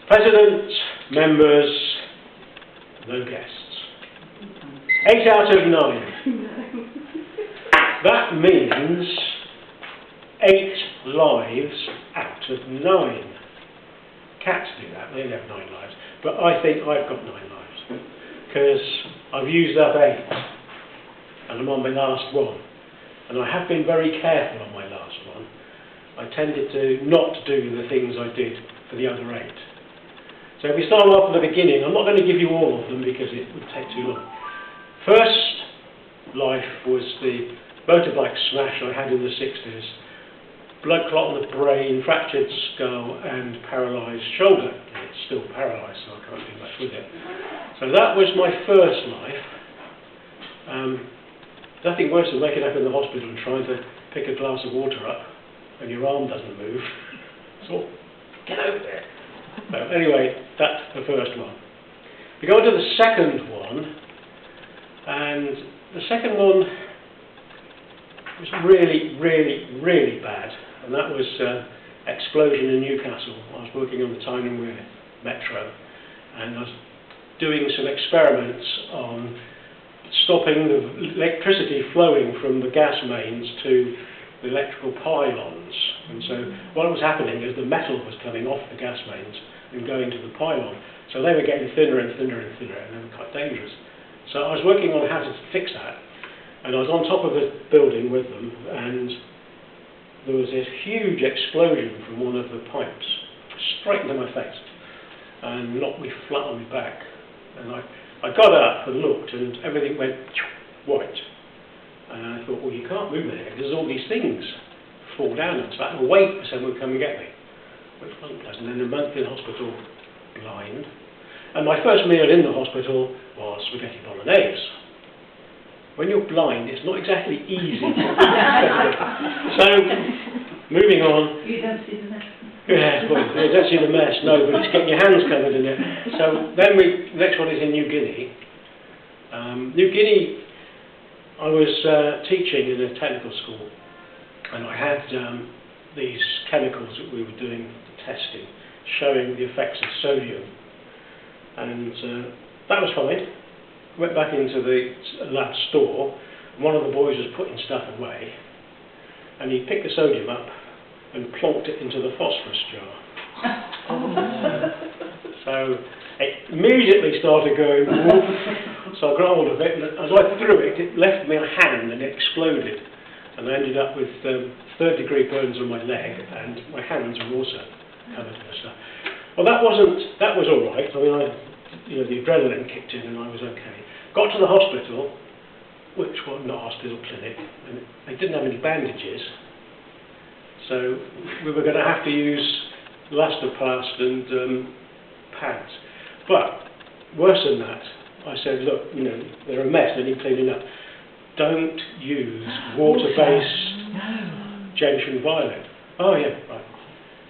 President, members, no guests. 8 out of 9. That means 8 lives out of 9. Cats do that, they only have 9 lives. But I think I've got 9 lives. Because I've used up 8. And I'm on my last one. And I have been very careful on my last one. I tended to not do the things I did for the other 8. So if we start off at the beginning, I'm not going to give you all of them because it would take too long. First life was the motorbike smash I had in the 60s. Blood clot on the brain, fractured skull and paralysed shoulder. It's still paralysed, so I can't do much with it. So that was my first life. Nothing worse than waking up in the hospital and trying to pick a glass of water up and your arm doesn't move. So, get over there. So anyway, that's the first one. We go on to the second one, and the second one was really, really, really bad, and that was explosion in Newcastle. I was working on the Tyne and Wear Metro, and I was doing some experiments on stopping the electricity flowing from the gas mains to the electrical pylons. And so what was happening is the metal was coming off the gas mains and going to the pylon. So they were getting thinner and thinner and thinner, and they were quite dangerous. So I was working on how to fix that, and I was on top of the building with them, and there was this huge explosion from one of the pipes, straight into my face, and knocked me flat on my back. And I got up and looked, and everything went white. And I thought, well, you can't move there because all these things fall down. And so I had to wait for someone to come and get me, which wasn't pleasant. And then a month in hospital, blind. And my first meal in the hospital was spaghetti bolognese. When you're blind, it's not exactly easy to eat. So, moving on. You don't see the mess. Yeah, well, you don't see the mess, no, but it's getting your hands covered in it. So then the next one is in New Guinea. New Guinea, I was teaching in a technical school, and I had these chemicals that we were doing testing, showing the effects of sodium. And that was fine. Went back into the lab store, and one of the boys was putting stuff away, and he picked the sodium up and plonked it into the phosphorus jar. So it immediately started going woof. So I got hold of it, and as I threw it, it left me a hand and it exploded. And I ended up with 3rd-degree burns on my leg, and my hands were also covered in stuff. Well, that was all right. I mean, the adrenaline kicked in, and I was okay. Got to the hospital, which was not a hospital, clinic, and they didn't have any bandages. So we were going to have to use Elastoplast and pads. But worse than that, I said, look, they're a mess, they need cleaning up. Don't use water-based gentian violet. Oh yeah, right.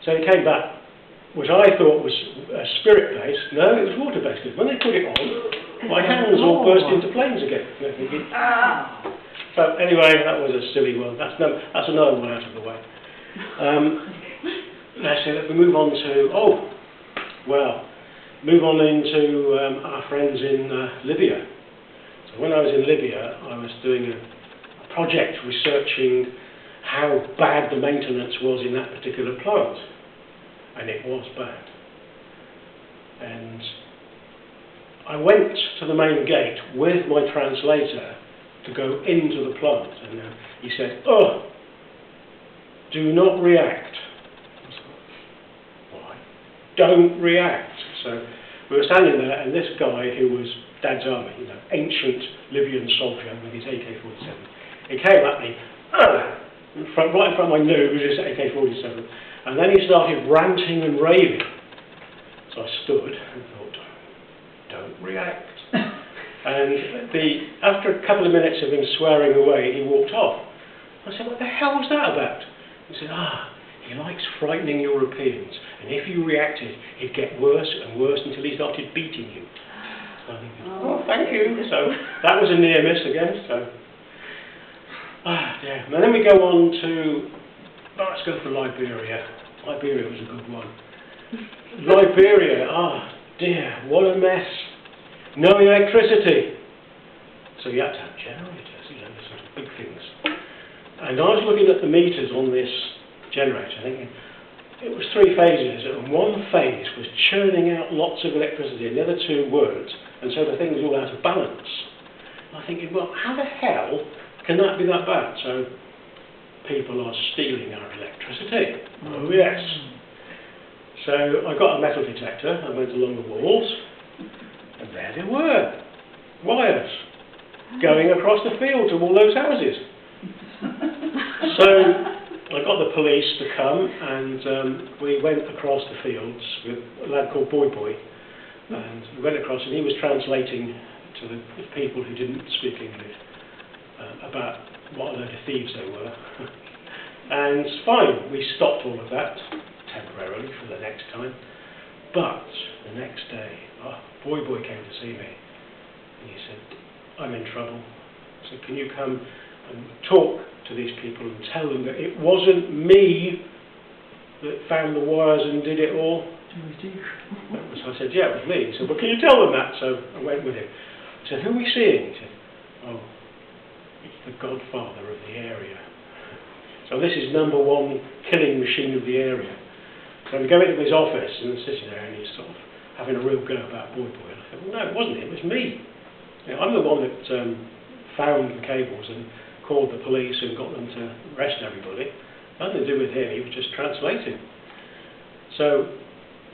So it came back, which I thought was spirit-based. No, it was water-based. Because when they put it on, my hands all burst into flames again. So anyway, that was a silly one. That's another one out of the way. Let's see, let me move on to, move on into our friends in Libya. So when I was in Libya, I was doing a project researching how bad the maintenance was in that particular plant. And it was bad. And I went to the main gate with my translator to go into the plant. And he said, oh, do not react. I was like, why? Don't react. So we were standing there, and this guy who was Dad's army, ancient Libyan soldier with his AK-47, he came at me, right in front of my nose with his AK-47, and then he started ranting and raving. So I stood and thought, don't react. And after a couple of minutes of him swearing away, he walked off. I said, what the hell was that about? He said, he likes frightening Europeans, and if you reacted, it'd get worse and worse until he started beating you. So I think, oh, thank you. So that was a near miss again. So, yeah. And then we go on to, let's go for Liberia. Liberia was a good one. Liberia, dear, what a mess. No electricity. So you had to have generators, you know, the sort of big things. And I was looking at the meters on this generator thinking, it was 3 phases, and one phase was churning out lots of electricity, and the other 2 weren't, and so the thing was all out of balance. And I'm thinking, well, how the hell can that be that bad? So people are stealing our electricity. Oh yes. So I got a metal detector, I went along the walls, and there they were, wires, going across the field to all those houses. So I got the police to come, and we went across the fields with a lad called Boy, and we went across, and he was translating to the people who didn't speak English about what a load of thieves they were. And fine, we stopped all of that temporarily for the next time. But the next day, Boy came to see me, and he said, I'm in trouble. I said, can you come and talk to these people and tell them that it wasn't me that found the wires and did it all? I said, yeah, it was me. He said, well, can you tell them that? So I went with him. I said, who are we seeing? He said, oh, it's the godfather of the area. So this is #1 killing machine of the area. So we go into his office, and he's sitting there, and he's sort of having a real go about Boy. And I said, well, no, it wasn't him, it was me. You know, I'm the one that found the cables and called the police and got them to arrest everybody. Nothing to do with him, he was just translating. So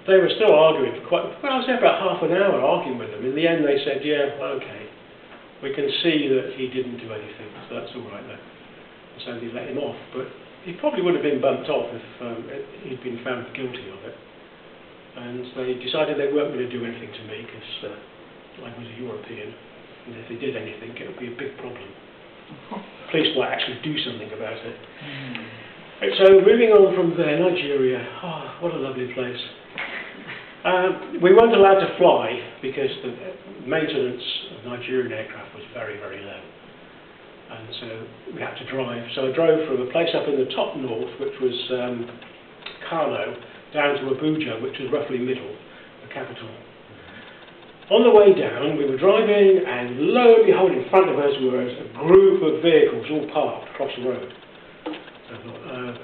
they were still arguing for quite, well, I was there about half an hour arguing with them. In the end they said, yeah, well, okay, we can see that he didn't do anything, so that's all right then. So they let him off, but he probably would have been bumped off if he'd been found guilty of it. And they decided they weren't going to do anything to me because I was a European, and if they did anything it would be a big problem. Police might actually do something about it. Right, so moving on from there, Nigeria, what a lovely place. We weren't allowed to fly because the maintenance of Nigerian aircraft was very, very low. And so we had to drive. So I drove from a place up in the top north, which was Kano, down to Abuja, which was roughly middle, the capital. On the way down, we were driving, and lo and behold, in front of us was a group of vehicles all parked across the road. So I thought,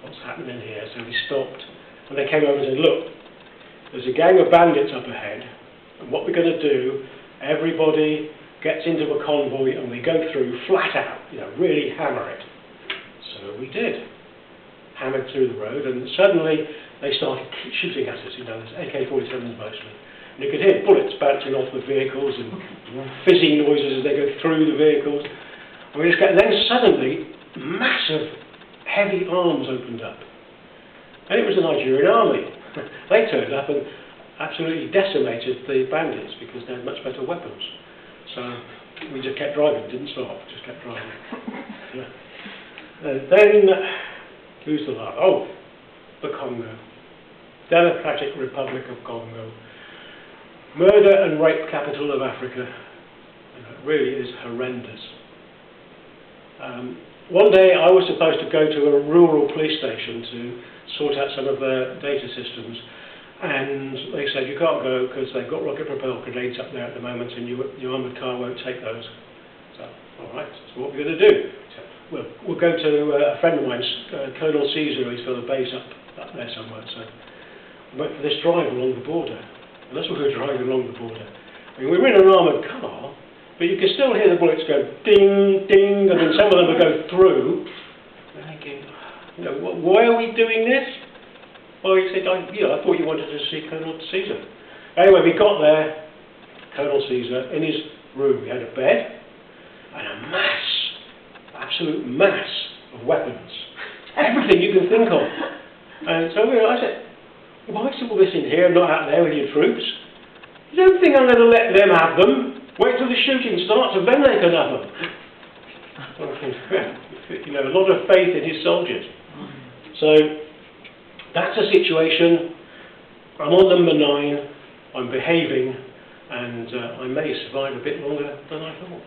what's happening here? So we stopped, and they came over and said, look, there's a gang of bandits up ahead, and what we're going to do, everybody gets into a convoy, and we go through flat out, you know, really hammer it. So we did. Hammered through the road, and suddenly they started shooting at us, you know, there's AK-47s mostly. And you could hear bullets bouncing off the vehicles and fizzing noises as they go through the vehicles. And then suddenly, massive, heavy arms opened up. And it was the Nigerian army. They turned up and absolutely decimated the bandits because they had much better weapons. So we just kept driving, didn't stop, just kept driving. Then, who's the last? Oh, the Congo. Democratic Republic of Congo. Murder and rape capital of Africa. It really is horrendous. One day I was supposed to go to a rural police station to sort out some of their data systems, and they said you can't go because they've got rocket propelled grenades up there at the moment and your armoured car won't take those. So, alright, so what are we going to do? So, we'll go to a friend of mine's, Colonel Caesar, who's got a base up there somewhere. So we went for this drive along the border. And that's what we were driving along the border. I mean, we were in an armoured car, but you could still hear the bullets go ding, ding, and then some of them would go through. I'm thinking, you know, why are we doing this? Well, he said, I thought you wanted to see Colonel Caesar. Anyway, we got there, Colonel Caesar, in his room. He had a bed and a mass, absolute mass of weapons. Everything you can think of. And so I said, why is all this in here and not out there with your troops? You don't think I'm going to let them have them? Wait till the shooting starts and then they can have them. You know, a lot of faith in his soldiers. So that's a situation. I'm on number 9. I'm behaving, and I may survive a bit longer than I thought.